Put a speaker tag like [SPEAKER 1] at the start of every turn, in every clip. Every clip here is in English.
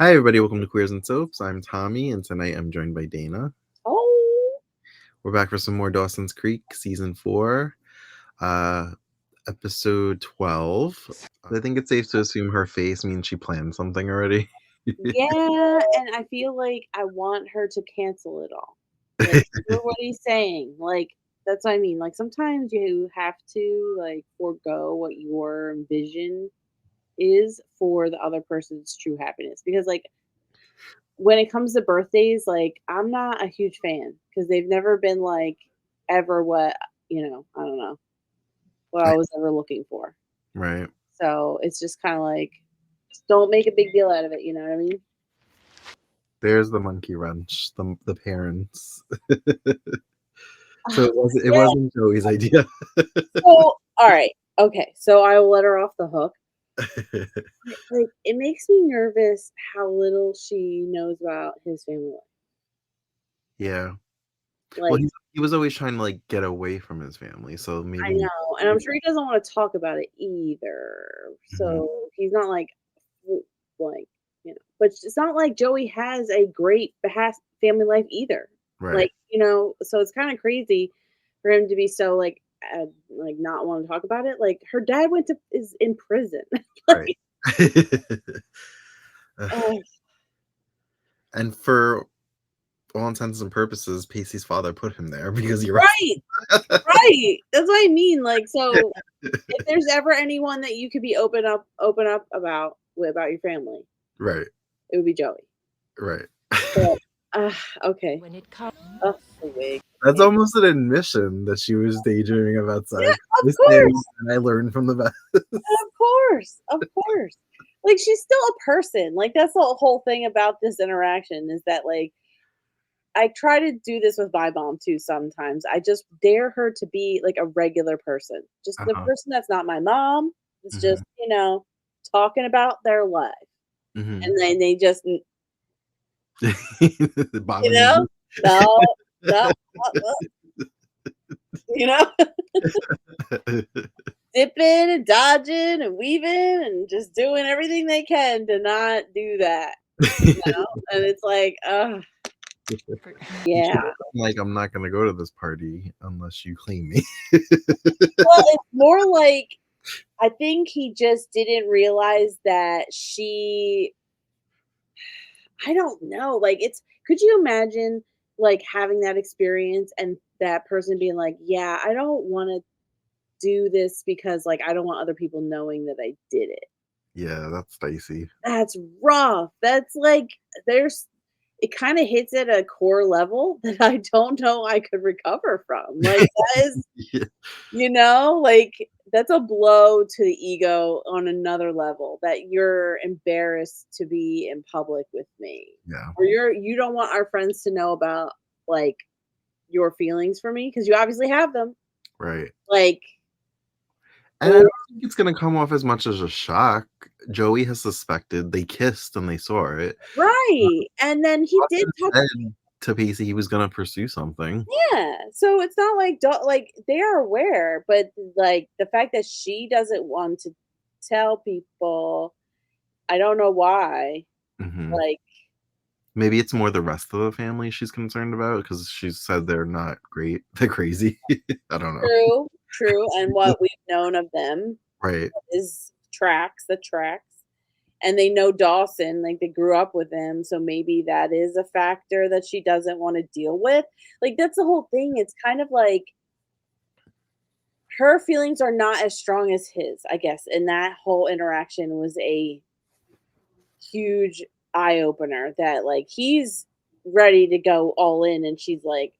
[SPEAKER 1] Hi, everybody. Welcome to Queers and Soaps. I'm Tommy, and tonight I'm joined by Dana.
[SPEAKER 2] Oh,
[SPEAKER 1] We're back for some more Dawson's Creek, season 4, uh, episode 12. I think it's safe to assume her face means she planned something already.
[SPEAKER 2] yeah, and I feel like I want her to cancel it all. Like, hear what he's saying. Like, that's what I mean. Like, sometimes you have to, like, forego what your vision is for the other person's true happiness. Because, like, when it comes to birthdays, like, I'm not a huge fan because they've never been, like, ever what, I don't know, what I was ever looking for.
[SPEAKER 1] Right.
[SPEAKER 2] So it's just kind of like, just don't make a big deal out of it. You know what I mean?
[SPEAKER 1] There's the monkey wrench, the parents. So
[SPEAKER 2] Ah,
[SPEAKER 1] it
[SPEAKER 2] yeah.
[SPEAKER 1] wasn't Joey's idea.
[SPEAKER 2] So, all right. Okay. So I will let her off the hook. Like, it makes me nervous how little she knows about his family life.
[SPEAKER 1] Yeah. Well,
[SPEAKER 2] Like,
[SPEAKER 1] he was always trying to, like, get away from his family, so
[SPEAKER 2] I
[SPEAKER 1] maybe.
[SPEAKER 2] know. And I'm sure he doesn't want to talk about it either.
[SPEAKER 1] Mhm.
[SPEAKER 2] So he's not like, like, but it's not like Joey has a great family life either.
[SPEAKER 1] Right.
[SPEAKER 2] Like, so it's kind of crazy for him to be so like not want to talk about it. Like her dad is in prison.
[SPEAKER 1] Right.
[SPEAKER 2] Like, oh,
[SPEAKER 1] And for all intents and purposes, Pacey's father put him there because he
[SPEAKER 2] right,
[SPEAKER 1] wrestled.
[SPEAKER 2] right. That's what I mean. Like, so if there's ever anyone that you could be open up about your family,
[SPEAKER 1] Right,
[SPEAKER 2] it would be Joey.
[SPEAKER 1] right.
[SPEAKER 2] But okay. Oh, the wig.
[SPEAKER 1] That's almost an admission that she was daydreaming about
[SPEAKER 2] Yeah,
[SPEAKER 1] sex.
[SPEAKER 2] of
[SPEAKER 1] I say
[SPEAKER 2] course.
[SPEAKER 1] and I learned from the best.
[SPEAKER 2] Of course. Of course. Like, she's still a person. Like, that's the whole thing about this interaction is that, like, I try to do this with my mom too sometimes. I just dare her to be like a regular person. Just the
[SPEAKER 1] Uh-huh.
[SPEAKER 2] person that's not my mom. It's
[SPEAKER 1] Mhm,
[SPEAKER 2] just, talking about their life.
[SPEAKER 1] mhm.
[SPEAKER 2] And then they just, you
[SPEAKER 1] Bobbing
[SPEAKER 2] know,
[SPEAKER 1] and
[SPEAKER 2] no, no, uh, you know, dipping and dodging and weaving and just doing everything they can to not do that. And it's like,
[SPEAKER 1] You should
[SPEAKER 2] yeah.
[SPEAKER 1] have been like, "I'm not gonna go to this party unless you claim me."
[SPEAKER 2] Well, it's more like I think he just didn't realize that I don't know. Like, could you imagine like having that experience and that person being like, "Yeah, I don't want to do this because like I don't want other people knowing that I did it."
[SPEAKER 1] Yeah, that's dicey.
[SPEAKER 2] That's rough. That's like there's it kind of hits at a core level that I don't know I could recover from. Like that is,
[SPEAKER 1] Yeah,
[SPEAKER 2] like that's a blow to the ego on another level that you're embarrassed to be in public with me.
[SPEAKER 1] yeah,
[SPEAKER 2] Or you don't want our friends to know about like your feelings for me because you obviously have them.
[SPEAKER 1] right.
[SPEAKER 2] Like,
[SPEAKER 1] And I
[SPEAKER 2] or
[SPEAKER 1] don't think it's gonna come off as much as a shock. Joey has suspected, they kissed and they saw it.
[SPEAKER 2] right. And then he did
[SPEAKER 1] Dawson
[SPEAKER 2] talk.
[SPEAKER 1] said to Pacey he was gonna pursue something.
[SPEAKER 2] Yeah, so it's not like like they are aware, but like the fact that she doesn't want to tell people, I don't know why.
[SPEAKER 1] Mhm.
[SPEAKER 2] Like,
[SPEAKER 1] Maybe it's more the rest of the family she's concerned about because she said they're not great. They're crazy. I don't know.
[SPEAKER 2] true, true, and what we've known of them
[SPEAKER 1] Right.
[SPEAKER 2] is the tracks, and they know Dawson, like they grew up with him, so maybe that is a factor that she doesn't want to deal with. Like that's the whole thing. It's kind of like her feelings are not as strong as his, I guess. And that whole interaction was a huge eye opener that like he's ready to go all in and she's like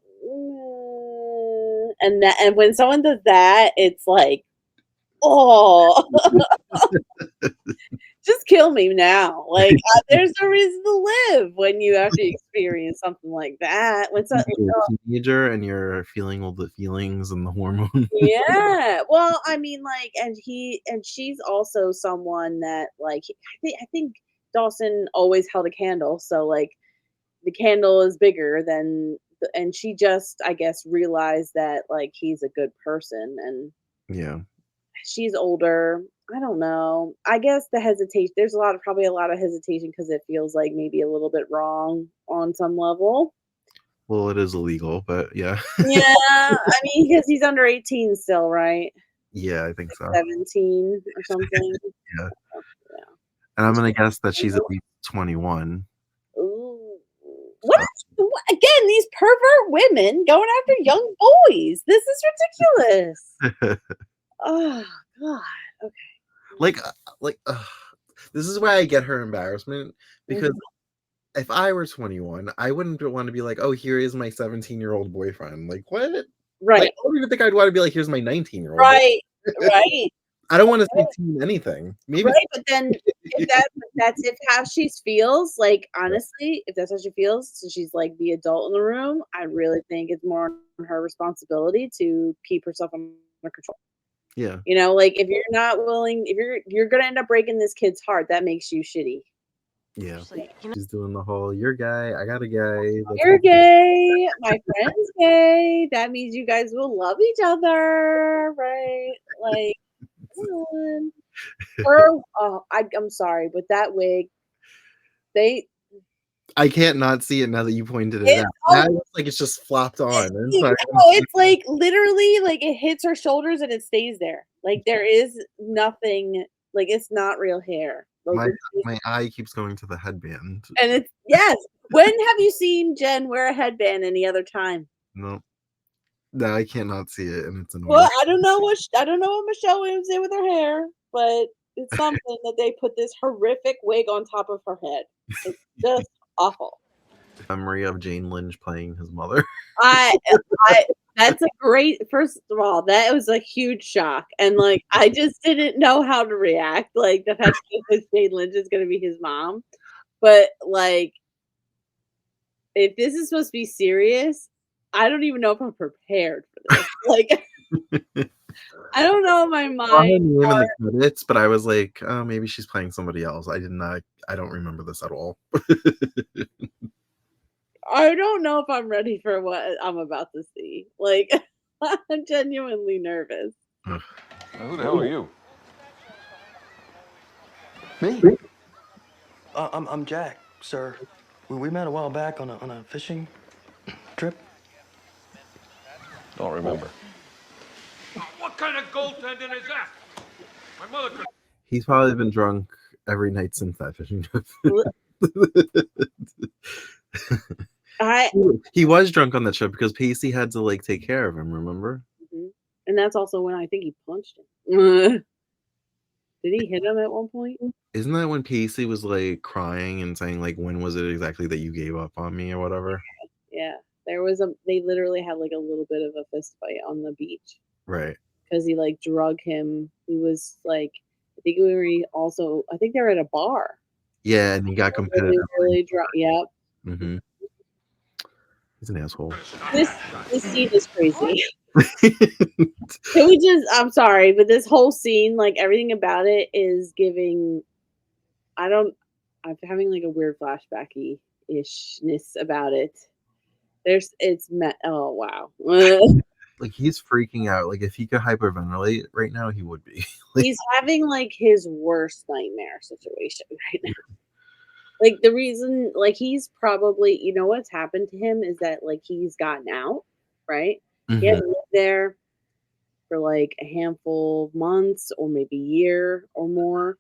[SPEAKER 2] and when someone does that, it's like, oh, just kill me now. Like there's no reason to live when you actually experience something like that. When so,
[SPEAKER 1] You're a teenager and you're feeling all the feelings and the hormones.
[SPEAKER 2] yeah. Well, I mean, like, and she's also someone that, like, I think Dawson always held a candle, so like the candle is bigger than, and she just, I guess, realized that like he's a good person, and
[SPEAKER 1] Yeah.
[SPEAKER 2] she's older. I don't know. I guess the hesitation there's probably a lot of hesitation because it feels like maybe a little bit wrong on some level.
[SPEAKER 1] Well, it is illegal, but yeah.
[SPEAKER 2] Yeah, I mean, because he's under 18 still, right?
[SPEAKER 1] Yeah, I think
[SPEAKER 2] Like
[SPEAKER 1] so.
[SPEAKER 2] 17 or something.
[SPEAKER 1] Yeah,
[SPEAKER 2] Oh, yeah.
[SPEAKER 1] and I'm
[SPEAKER 2] Which
[SPEAKER 1] gonna
[SPEAKER 2] is
[SPEAKER 1] guess that she's at least 21,
[SPEAKER 2] ooh.
[SPEAKER 1] so
[SPEAKER 2] Again, these pervert women going after young boys. This is ridiculous. Oh god. Okay.
[SPEAKER 1] like, like, this is why I get her embarrassment, because
[SPEAKER 2] Mhm.
[SPEAKER 1] if I were 21, I wouldn't wanna be like, "Oh, here is my 17-year-old boyfriend." Like, what? Like,
[SPEAKER 2] Right.
[SPEAKER 1] I don't even think I'd wanna be like, "Here's my 19-year-old." Like,
[SPEAKER 2] Right. Right.
[SPEAKER 1] I don't wanna say teen anything. Maybe
[SPEAKER 2] Right, but then if that's if how she feels, like, honestly, if that's how she feels, so she's, like, the adult in the room, I really think it's more on her responsibility to keep herself under control.
[SPEAKER 1] yeah,
[SPEAKER 2] You know, like, if you're not willing if you're gonna end up breaking this kid's heart, that makes you shitty.
[SPEAKER 1] yeah.
[SPEAKER 3] She's like,
[SPEAKER 1] She's doing the whole, "You're gay, I got a gay, let's
[SPEAKER 2] "You're
[SPEAKER 1] get."
[SPEAKER 2] gay, my friend's gay, that means you guys will love each other, right?" Like, come on. I'm sorry, but that wig, they
[SPEAKER 1] I can't not see it now that you pointed it
[SPEAKER 2] it's
[SPEAKER 1] out. Now
[SPEAKER 2] so
[SPEAKER 1] it looks like it's just flopped on, and
[SPEAKER 2] you
[SPEAKER 1] so
[SPEAKER 2] know, it's like literally like it hits her shoulders and it stays there. Like there is nothing like it's not real hair. Like
[SPEAKER 1] my
[SPEAKER 2] it's just
[SPEAKER 1] my eye keeps going to the headband.
[SPEAKER 2] and it's yes. When have you seen Jen wear a headband any other time?
[SPEAKER 1] No. No, I can't not see it, and it's
[SPEAKER 2] Well,
[SPEAKER 1] annoying.
[SPEAKER 2] I don't know what Michelle Williams did with her hair, but it's something that they put this horrific wig on top of her head. It's just awful.
[SPEAKER 1] Memory of Jane Lynch playing his mother.
[SPEAKER 2] I I that's a great first of all, that was a huge shock, and, like, I just didn't know how to react, like, the fact that Jane Lynch is gonna be his mom, but, like, if this is supposed to be serious, I don't even know if I'm prepared for this, like, I don't know my
[SPEAKER 1] Saw her
[SPEAKER 2] mind
[SPEAKER 1] name in the credits, but I was like, "Oh, maybe she's playing somebody else." I don't remember this at all.
[SPEAKER 2] I don't know if I'm ready for what I'm about to see, like, I'm genuinely nervous.
[SPEAKER 1] Ugh.
[SPEAKER 4] Now, who the hell are you?
[SPEAKER 3] me? I'm Jack, sir. We met a while back on a fishing trip.
[SPEAKER 4] Don't remember.
[SPEAKER 5] What kind of goaltending is that? My mother could.
[SPEAKER 1] He's probably been drunk every night since that fishing trip.
[SPEAKER 2] I
[SPEAKER 1] He was drunk on that trip because Pacey had to, like, take care of him, remember?
[SPEAKER 2] Mhm, and that's also when I think he punched him. Did he hit him at one point?
[SPEAKER 1] Isn't that when Pacey was, like, crying and saying, like, "When was it exactly that you gave up on me?" or whatever?
[SPEAKER 2] Yeah, there was a they literally had, like, a little bit of a fist fight on the beach
[SPEAKER 1] Right.
[SPEAKER 2] because he, like, drug him. He was, like I think they were at a bar.
[SPEAKER 1] Yeah, and he got
[SPEAKER 2] Really,
[SPEAKER 1] competitive.
[SPEAKER 2] really drunk. Yep.
[SPEAKER 1] Mhm. He's an asshole.
[SPEAKER 2] This scene is crazy. Can we just I'm sorry, but this whole scene, like, everything about it is giving I don't I'm having, like, a weird flashbacky ishness about it. Oh, wow.
[SPEAKER 1] Like, he's freaking out, like, if he could hyperventilate right now, he would be. Like,
[SPEAKER 2] He's having, like, his worst nightmare situation right now. Like, the reason like, he's probably what's happened to him is that, like, he's gotten out, right? He
[SPEAKER 1] mhm,
[SPEAKER 2] hasn't lived there for, like, a handful of months or maybe year or more,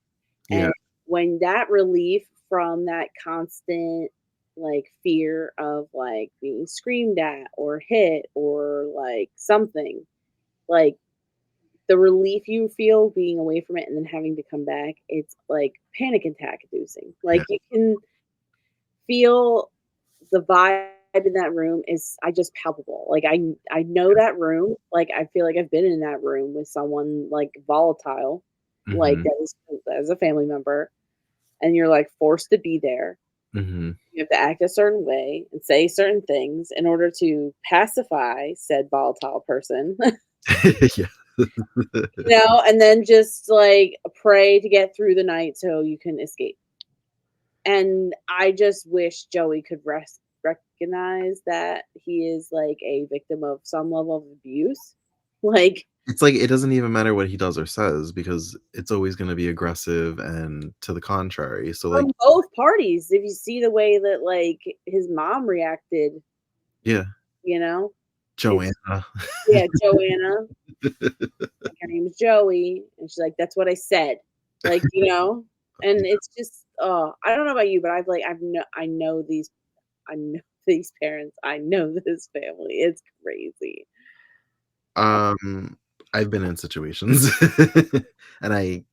[SPEAKER 1] yeah,
[SPEAKER 2] and when that relief from that constant, like, fear of, like, being screamed at or hit or, like, something, like, the relief you feel being away from it and then having to come back, it's, like, panic attack inducing.
[SPEAKER 1] yeah,
[SPEAKER 2] Like, you can feel the vibe in that room is I just palpable. Like, I know that room, like, I feel like I've been in that room with someone, like, volatile, like,
[SPEAKER 1] mhm,
[SPEAKER 2] that is a family member, and you're, like, forced to be there.
[SPEAKER 1] mhm.
[SPEAKER 2] You have to act a certain way and say certain things in order to pacify said volatile person.
[SPEAKER 1] Yeah.
[SPEAKER 2] And then just, like, pray to get through the night so you can escape. And I just wish Joey could recognize that he is, like, a victim of some level of abuse. Like,
[SPEAKER 1] It's like it doesn't even matter what he does or says because it's always going to be aggressive and to the contrary. So like,
[SPEAKER 2] From both parties, if you see the way that, like, his mom reacted,
[SPEAKER 1] yeah,
[SPEAKER 2] you know? It's
[SPEAKER 1] Joanna.
[SPEAKER 2] yeah, Joanna, like, her name is Joey, and she's like, "That's what I said." Like, and it's just, oh, I don't know about you, but I know these parents, I know this family, it's crazy.
[SPEAKER 1] Um, I've been in situations, and I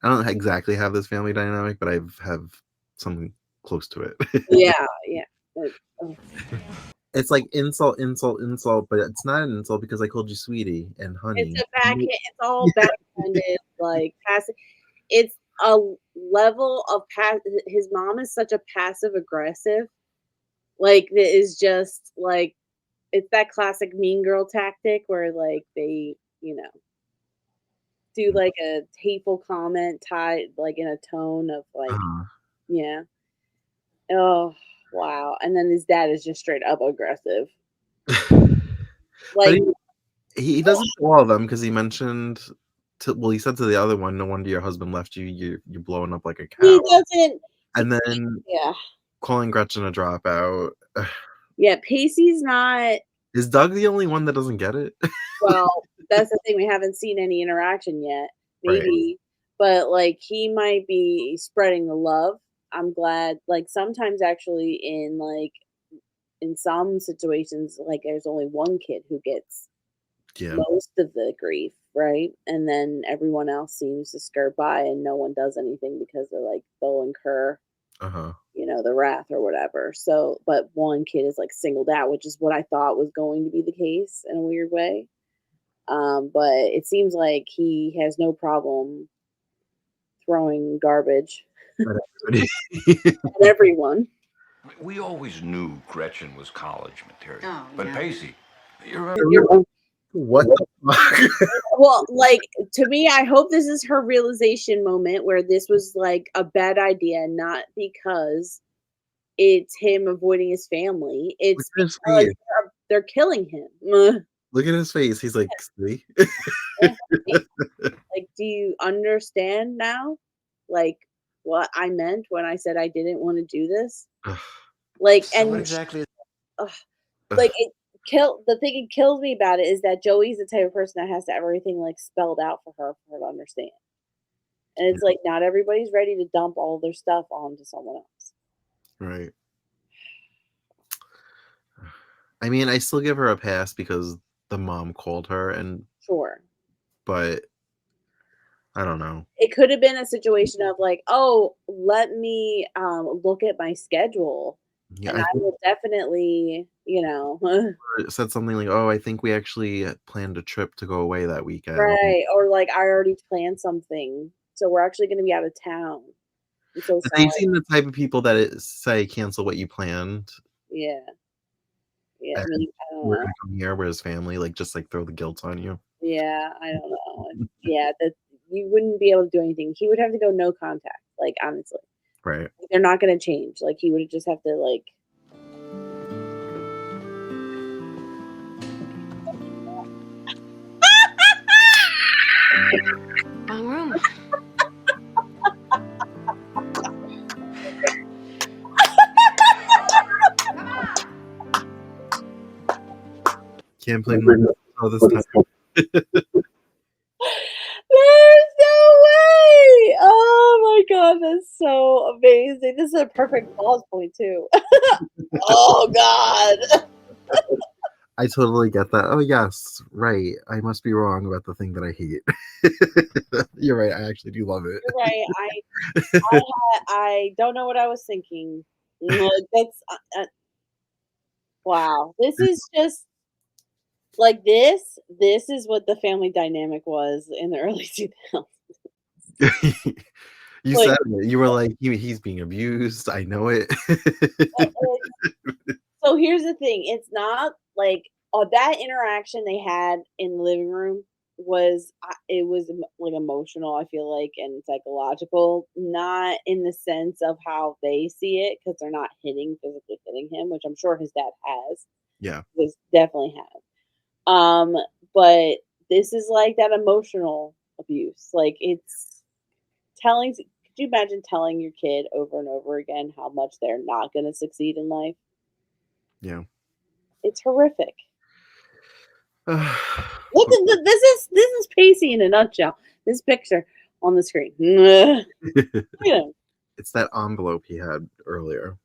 [SPEAKER 1] don't exactly have this family dynamic, but I've have something close to it.
[SPEAKER 2] Yeah, yeah, but, ugh,
[SPEAKER 1] It's like insult, insult, insult, but it's not an insult because I called you sweetie and
[SPEAKER 2] it's
[SPEAKER 1] honey.
[SPEAKER 2] a backhand it's all backhanded, like, passive it's a level of his mom is such a passive aggressive, like, that is just, like it's that classic mean girl tactic where, like, they, do, like, a hateful comment tied, like, in a tone of, like
[SPEAKER 1] Uh,
[SPEAKER 2] yeah. Oh, wow, and then his dad is just straight up aggressive.
[SPEAKER 1] but
[SPEAKER 2] Like,
[SPEAKER 1] he doesn't to all of them because he mentioned he said to the other one, "No wonder your husband left you. You're blowing up like a
[SPEAKER 2] he
[SPEAKER 1] cow."
[SPEAKER 2] doesn't
[SPEAKER 1] And then
[SPEAKER 2] yeah.
[SPEAKER 1] calling Gretchen a dropout.
[SPEAKER 2] Yeah, Pacey's not
[SPEAKER 1] Is Doug the only one that doesn't get it?
[SPEAKER 2] well, that's the thing, we haven't seen any interaction yet,
[SPEAKER 1] Right.
[SPEAKER 2] maybe, but, like, he might be spreading the love. I'm glad like, sometimes actually in some situations, like, there's only one kid who gets
[SPEAKER 1] Yeah.
[SPEAKER 2] most of the grief, right? And then everyone else seems to skirt by and no one does anything because they're like, they'll incur,
[SPEAKER 1] Uh-huh.
[SPEAKER 2] the wrath or whatever. So, but one kid is like singled out, which is what I thought was going to be the case in a weird way. But it seems like he has no problem throwing garbage
[SPEAKER 1] But everybody
[SPEAKER 2] at everyone.
[SPEAKER 5] We always knew Gretchen was college material.
[SPEAKER 4] Oh,
[SPEAKER 5] But
[SPEAKER 4] yeah.
[SPEAKER 5] Pacey, you're
[SPEAKER 1] What the fuck?
[SPEAKER 2] Well, like to me, I hope this is her realization moment where this was like a bad idea, not because it's him avoiding his family.
[SPEAKER 1] Look
[SPEAKER 2] It's
[SPEAKER 1] at his
[SPEAKER 2] because
[SPEAKER 1] face.
[SPEAKER 2] they're killing him. Ugh.
[SPEAKER 1] Look at his face. He's like, see?
[SPEAKER 2] Like, do you understand now? Like what I meant when I said I didn't want to do this? Like,
[SPEAKER 3] So what
[SPEAKER 2] and
[SPEAKER 3] exactly is
[SPEAKER 2] ugh, like the thing it kills me about it is that Joey's the type of person that has to have everything like spelled out for her to understand. And it's like not everybody's ready to dump all their stuff onto someone else.
[SPEAKER 1] Right. I mean, I still give her a pass because the mom called her
[SPEAKER 2] Sure.
[SPEAKER 1] but I don't know.
[SPEAKER 2] It could have been a situation of like, "Oh, let me, look at my schedule,
[SPEAKER 1] Yeah,
[SPEAKER 2] and
[SPEAKER 1] I
[SPEAKER 2] I
[SPEAKER 1] think
[SPEAKER 2] will definitely,
[SPEAKER 1] it said something like, "Oh, I think we actually planned a trip to go away that weekend."
[SPEAKER 2] right, or like, "I already planned something, so we're actually gonna be out of town. I'm so
[SPEAKER 1] But they
[SPEAKER 2] sorry."
[SPEAKER 1] seem the type of people that say cancel what you planned
[SPEAKER 2] Yeah, yeah, I
[SPEAKER 1] and
[SPEAKER 2] mean, I don't
[SPEAKER 1] we're
[SPEAKER 2] know.
[SPEAKER 1] gonna come here, whereas family, like, just, like, throw the guilt on you.
[SPEAKER 2] Yeah, I don't know. Yeah, that you wouldn't be able to do anything. He would have to go no contact, like, honestly.
[SPEAKER 1] Right.
[SPEAKER 2] Like, they're not gonna change, like, he would just have to, like
[SPEAKER 4] Wrong room.
[SPEAKER 1] Can't blame them all this time.
[SPEAKER 2] There's no way! Oh my god, that's so amazing. This is a perfect pause point too. Oh god.
[SPEAKER 1] I totally get that. Oh, yes, right. I must be wrong about the thing that I hate. You're right, I actually do love it.
[SPEAKER 2] You're right. I don't know what I was thinking. Like, that's wow. This is just like this is what the family dynamic was in the early 2000s.
[SPEAKER 1] You
[SPEAKER 2] Like
[SPEAKER 1] said it. You were like, he's being abused. I know it.
[SPEAKER 2] so here's the thing, it's not like that interaction they had in the living room was it was like emotional, I feel like, and psychological, not in the sense of how they see it because they're not physically hitting him, which I'm sure his dad has,
[SPEAKER 1] Yeah.
[SPEAKER 2] was definitely has. Um, but this is like that emotional abuse. Like it's telling. Could you imagine telling your kid over and over again how much they're not going to succeed in life?
[SPEAKER 1] Yeah.
[SPEAKER 2] It's horrific.
[SPEAKER 1] Poor-
[SPEAKER 2] Look at this is Pacey in a nutshell. This picture on the screen. Look at him.
[SPEAKER 1] It's that envelope he had earlier.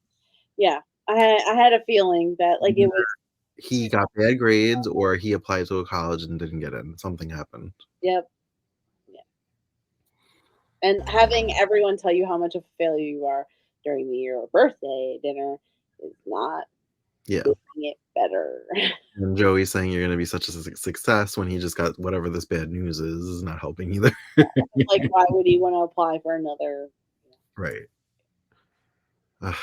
[SPEAKER 2] Yeah, I had a feeling that like it was.
[SPEAKER 1] He got bad grades, or he applied to a college and didn't get in. Something happened.
[SPEAKER 2] Yep. Yeah. And having everyone tell you how much of a failure you are during your birthday dinner is not
[SPEAKER 1] Yeah.
[SPEAKER 2] making it better.
[SPEAKER 1] And Joey's saying you're going to be such a success when he just got whatever this bad news is not helping either.
[SPEAKER 2] Like, why would he want to apply for another?
[SPEAKER 1] Right. Ugh.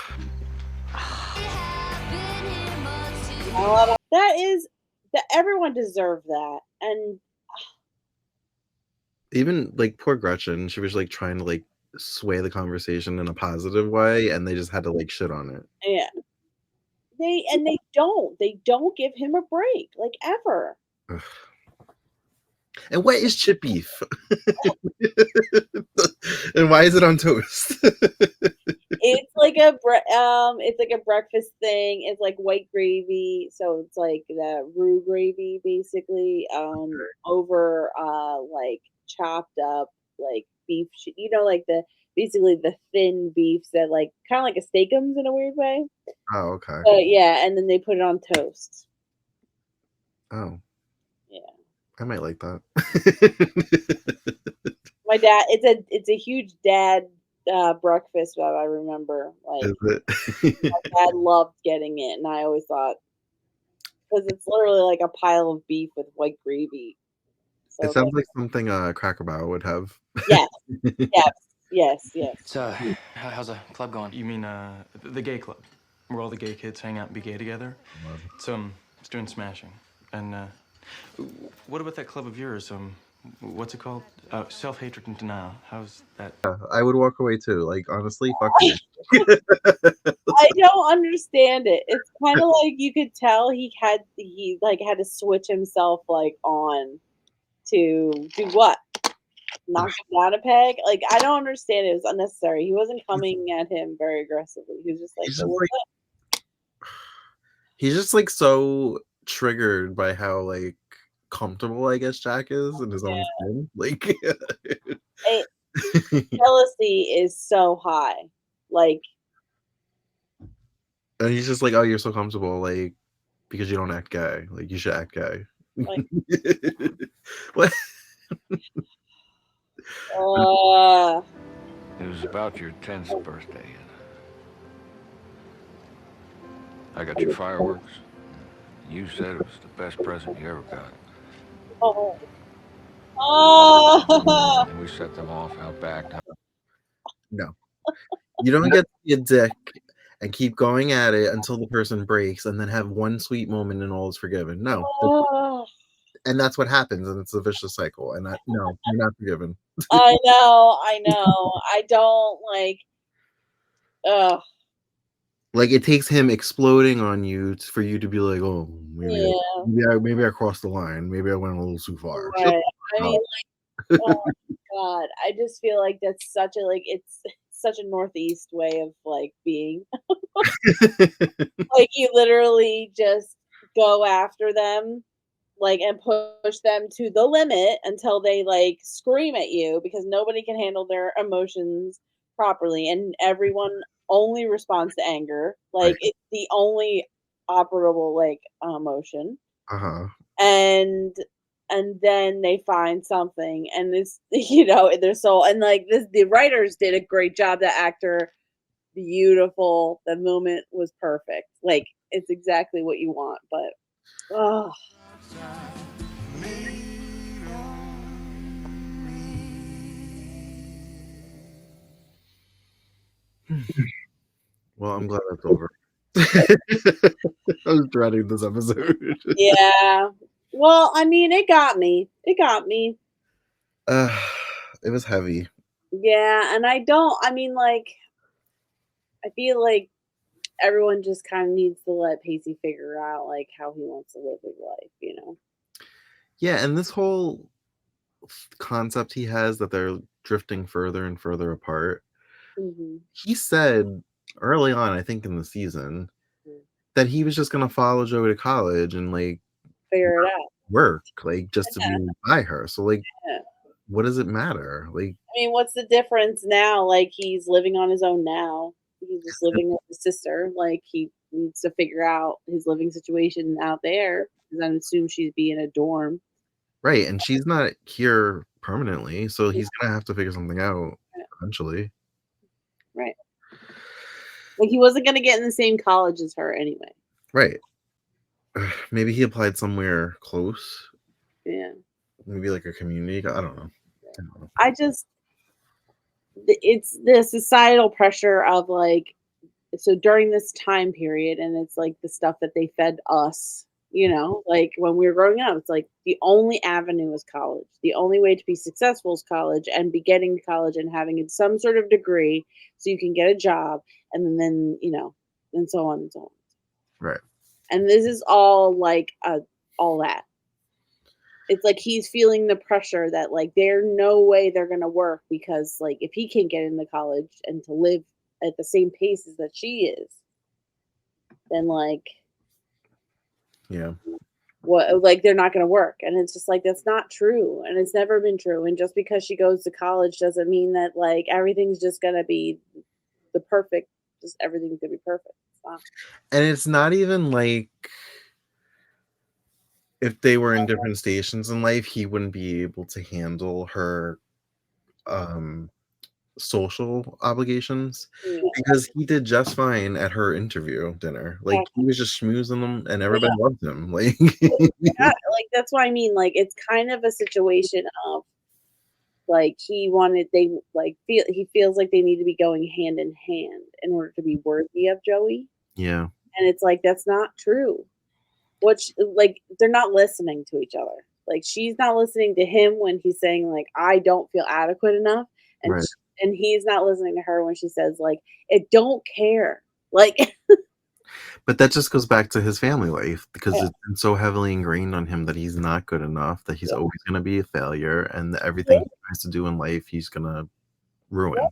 [SPEAKER 2] That is that everyone deserved that, and
[SPEAKER 1] Even like poor Gretchen, she was like trying to like sway the conversation in a positive way, and they just had to like shit on it.
[SPEAKER 2] yeah, they don't give him a break like ever.
[SPEAKER 1] Ugh. And what is chip beef? And why is it on toast?
[SPEAKER 2] It's like a breakfast thing. It's like white gravy, so it's like the roux gravy basically, over like chopped up like beef, like the basically the thin beefs that like kind of like a steakums in a weird way.
[SPEAKER 1] Oh, okay.
[SPEAKER 2] But yeah, and then they put it on toast.
[SPEAKER 1] Oh,
[SPEAKER 2] Yeah,
[SPEAKER 1] I might like that.
[SPEAKER 2] my dad. It's a huge dad breakfast that I remember. Like
[SPEAKER 1] Is it?
[SPEAKER 2] dad loved getting it, and I always thought because it's literally like a pile of beef with white gravy.
[SPEAKER 1] It
[SPEAKER 2] So
[SPEAKER 1] sounds like something Cracker Barrel would have.
[SPEAKER 2] yes, yes, yes, yes.
[SPEAKER 3] So, how's the club going? You mean, the gay club? Where all the gay kids hang out and be gay together? It's doing smashing. And, what about that club of yours? What's it called? Self-hatred and denial. How's that?
[SPEAKER 1] I would walk away too. Like honestly, fuck you.
[SPEAKER 2] I don't understand it. It's kind of like you could tell he like had to switch himself like on to do what? Knock him down a peg? Like I don't understand it. It was unnecessary. He wasn't coming at him very aggressively. He was just like,
[SPEAKER 1] He's
[SPEAKER 2] "So
[SPEAKER 1] just
[SPEAKER 2] what's
[SPEAKER 1] like he's just like so triggered by how like comfortable I guess Jack is in his own skin. Like
[SPEAKER 2] up?" Jealousy is so high. Like
[SPEAKER 1] and he's just like, oh, you're so comfortable, like because you don't act gay. Like you should act gay.
[SPEAKER 2] like
[SPEAKER 1] What?
[SPEAKER 2] uh
[SPEAKER 5] It was about your 10th birthday, and I got you fireworks. You said it was the best present you ever got.
[SPEAKER 2] oh. Oh.
[SPEAKER 5] And we set them off out back.
[SPEAKER 1] No. You don't get to be a dick and keep going at it until the person breaks and then have one sweet moment and all is forgiven. No.
[SPEAKER 2] Oh.
[SPEAKER 1] And that's what happens, and it's a vicious cycle. And no, you're not forgiven.
[SPEAKER 2] I know. I don't like
[SPEAKER 1] Like it takes him exploding on you for you to be like, oh,
[SPEAKER 2] yeah.
[SPEAKER 1] maybe I crossed the line. Maybe I went a little too far.
[SPEAKER 2] Right. I mean, like, oh god, I just feel like that's such a like it's such a northeast way of like being. Like you literally just go after them, like and push them to the limit until they like scream at you because nobody can handle their emotions properly, and everyone only responds to anger.
[SPEAKER 1] Right.
[SPEAKER 2] Like it's the only operable like emotion.
[SPEAKER 1] Uh-huh.
[SPEAKER 2] And then they find something and this their soul and like this the writers did a great job. The actor beautiful, the moment was perfect, like it's exactly what you want. But oh
[SPEAKER 1] Well, I'm glad that's over. I was dreading this episode.
[SPEAKER 2] yeah, well I mean it got me.
[SPEAKER 1] uh, it was heavy.
[SPEAKER 2] Yeah, and I mean like I feel like everyone just kind of needs to let Pacey figure out like how he wants to live his life.
[SPEAKER 1] Yeah, and this whole concept he has that they're drifting further and further apart.
[SPEAKER 2] Mhm.
[SPEAKER 1] He said early on, I think in the season,
[SPEAKER 2] Mm.
[SPEAKER 1] that he was just gonna follow Joey to college and like
[SPEAKER 2] Figure it out.
[SPEAKER 1] work, like just to
[SPEAKER 2] Yeah,
[SPEAKER 1] be by her. So like,
[SPEAKER 2] yeah.
[SPEAKER 1] what does it matter? Like,
[SPEAKER 2] I mean, what's the difference now? Like, he's living on his own now. He's just living with his sister. Like, he needs to figure out his living situation out there. Because I assume she'd be in a dorm.
[SPEAKER 1] right, and she's not here permanently, so
[SPEAKER 2] Yeah,
[SPEAKER 1] he's gonna have to figure something out
[SPEAKER 2] yeah,
[SPEAKER 1] eventually.
[SPEAKER 2] right. Like, he wasn't gonna get in the same college as her anyway.
[SPEAKER 1] Right. Maybe he applied somewhere close,
[SPEAKER 2] Yeah.
[SPEAKER 1] maybe like a community. I don't know. I don't know.
[SPEAKER 2] I just it's the societal pressure of, like, so during this time period, and it's like the stuff that they fed us, like when we were growing up, it's like the only avenue is college. The only way to be successful is college and be getting to college and having some sort of degree so you can get a job and then, and so on and so on.
[SPEAKER 1] Right.
[SPEAKER 2] And this is all like all that. It's like he's feeling the pressure that like there's no way they're gonna work because like if he can't get into college and to live at the same pace as that she is, then like
[SPEAKER 1] Yeah.
[SPEAKER 2] what like they're not gonna work. And it's just like that's not true. And it's never been true. And just because she goes to college doesn't mean that like everything's just gonna be the perfect just everything's gonna be perfect. It's not.
[SPEAKER 1] And it's not even like if they were in different stations in life, he wouldn't be able to handle her um social obligations
[SPEAKER 2] Yeah.
[SPEAKER 1] because he did just fine at her interview dinner. Like he was just schmoozing them and everybody loved him. Like
[SPEAKER 2] Yeah, like that's what I mean. Like it's kind of a situation of like they like he feels like they need to be going hand in hand in order to be worthy of Joey.
[SPEAKER 1] yeah,
[SPEAKER 2] And it's like that's not true. Which like they're not listening to each other. Like she's not listening to him when he's saying like I don't feel adequate enough, and
[SPEAKER 1] right.
[SPEAKER 2] and he's not listening to her when she says like it don't care. Like
[SPEAKER 1] But that just goes back to his family life because it's been so heavily ingrained on him that he's not good enough, that he's
[SPEAKER 2] yeah,
[SPEAKER 1] always going to be a failure, and that everything
[SPEAKER 2] yeah,
[SPEAKER 1] he tries to do in life, he's going to
[SPEAKER 2] yeah.
[SPEAKER 1] ruin.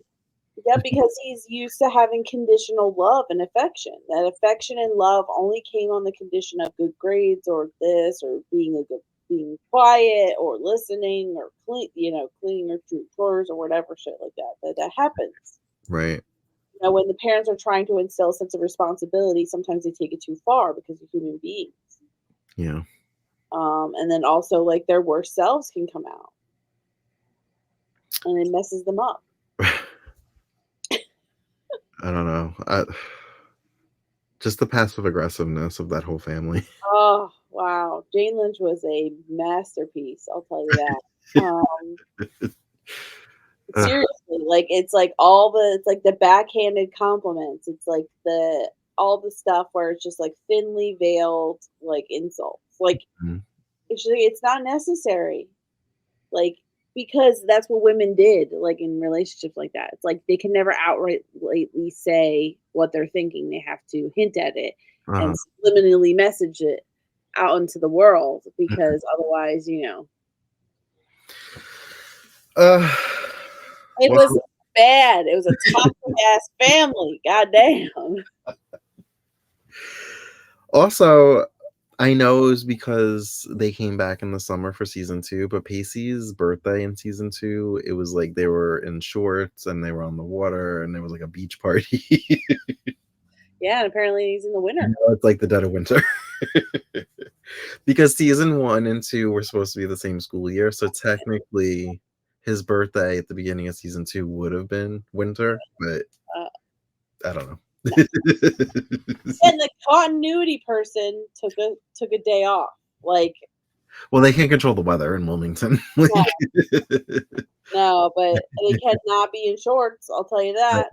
[SPEAKER 2] Yeah, because he's used to having conditional love and affection. That affection and love only came on the condition of good grades or this or being quiet or listening or cleaning or doing chores or whatever shit like that. That happens.
[SPEAKER 1] Right.
[SPEAKER 2] When the parents are trying to instill a sense of responsibility, sometimes they take it too far because of human beings.
[SPEAKER 1] Yeah.
[SPEAKER 2] And then also like their worst selves can come out and it messes them up.
[SPEAKER 1] I don't know. Just the passive aggressiveness of that whole family.
[SPEAKER 2] Oh, wow. Jane Lynch was a masterpiece, I'll tell you that.
[SPEAKER 1] Ugh,
[SPEAKER 2] Seriously, like it's like all it's like the backhanded compliments. It's like the all the stuff where it's just like thinly veiled like insults. Like
[SPEAKER 1] mm,
[SPEAKER 2] it's not necessary. Like because that's what women did like in relationships like that. It's like they can never outrightly say what they're thinking. They have to hint at it and
[SPEAKER 1] uh,
[SPEAKER 2] subliminally message it out into the world because otherwise,
[SPEAKER 1] uh,
[SPEAKER 2] it
[SPEAKER 1] well,
[SPEAKER 2] was bad. It was a toxic ass family. God damn.
[SPEAKER 1] also, I know it was because they came back in the summer for season 2, but Pacey's birthday in season 2, it was like they were in shorts and they were on the water and there was like a beach party.
[SPEAKER 2] Yeah, and apparently he's in the winter.
[SPEAKER 1] It's like the dead of winter. Because season 1 and 2 were supposed to be the same school year, so technically his birthday at the beginning of season 2 would have been winter, but
[SPEAKER 2] Uh,
[SPEAKER 1] I don't know.
[SPEAKER 2] no. And the continuity person took a day off. Like
[SPEAKER 1] Well, they can't control the weather in Wilmington. Like,
[SPEAKER 2] no, no, but they cannot be in shorts. I'll tell you that.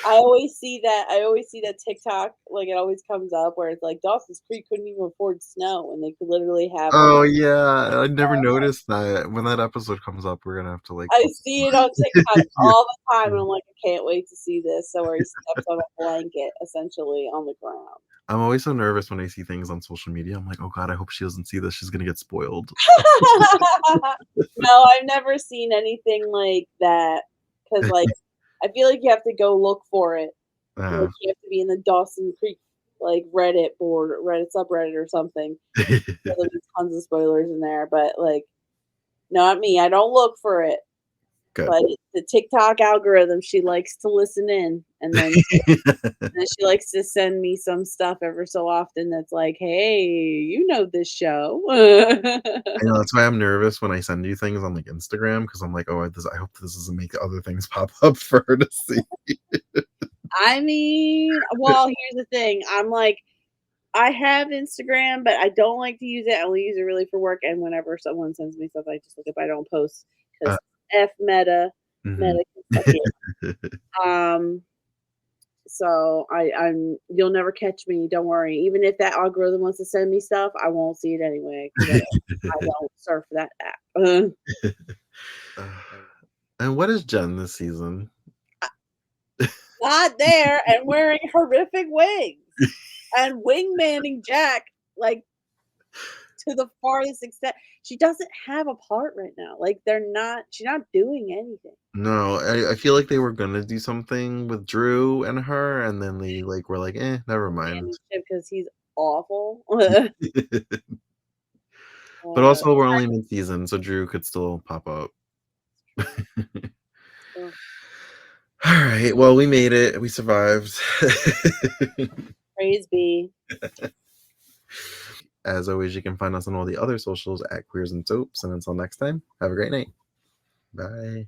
[SPEAKER 2] I always see that TikTok, like, it always comes up where it's like, Dawson's Creek couldn't even afford snow, and they could literally have, like,
[SPEAKER 1] Oh yeah, I never noticed that. When that episode comes up, we're gonna have to like.
[SPEAKER 2] I see it on TikTok
[SPEAKER 1] Yeah.
[SPEAKER 2] all the time, and I'm like, "I can't wait to see this." So where he steps on a blanket, essentially, on the ground.
[SPEAKER 1] I'm always so nervous when I see things on social media. I'm like, oh god, I hope she doesn't see this. She's gonna get spoiled.
[SPEAKER 2] No, I've never seen anything like that, 'cause, like, I feel like you have to go look for it. Like, you have to be in the Dawson Creek, like, Reddit board, Reddit subreddit or something. There'll be tons of spoilers in there, but, like, not me, I don't look for it.
[SPEAKER 1] Good.
[SPEAKER 2] But the TikTok algorithm, she likes to listen in, and then she likes to send me some stuff ever so often that's like, "Hey, you know this show."
[SPEAKER 1] I know that's why I'm nervous when I send you things on like Instagram because I'm like, oh, I hope this doesn't make other things pop up for her to see.
[SPEAKER 2] I mean, well, here's the thing, I'm like, I have Instagram, but I don't like to use it, I only use it really for work, and whenever someone sends me stuff, I just look if I don't post, 'cause
[SPEAKER 1] Uh,
[SPEAKER 2] F Meta,
[SPEAKER 1] mhm.
[SPEAKER 2] Meta can suck it. So you'll never catch me, don't worry. Even if that algorithm wants to send me stuff, I won't see it anyway, 'cause I don't surf that app.
[SPEAKER 1] And what is Jen this season?
[SPEAKER 2] Not there and wearing horrific wigs and wingmanning Jack, like, to the farthest extent. She doesn't have a part right now. Like, she's not doing anything.
[SPEAKER 1] No, I feel like they were gonna do something with Drew and her, and then they like were like, never mind.
[SPEAKER 2] Because he's awful.
[SPEAKER 1] But also, we're only mid-season, so Drew could still pop up.
[SPEAKER 2] Ugh.
[SPEAKER 1] All right, well, we made it. We survived.
[SPEAKER 2] Praise be.
[SPEAKER 1] As always, you can find us on all the other socials at Queers and Soaps. And until next time, have a great night. Bye.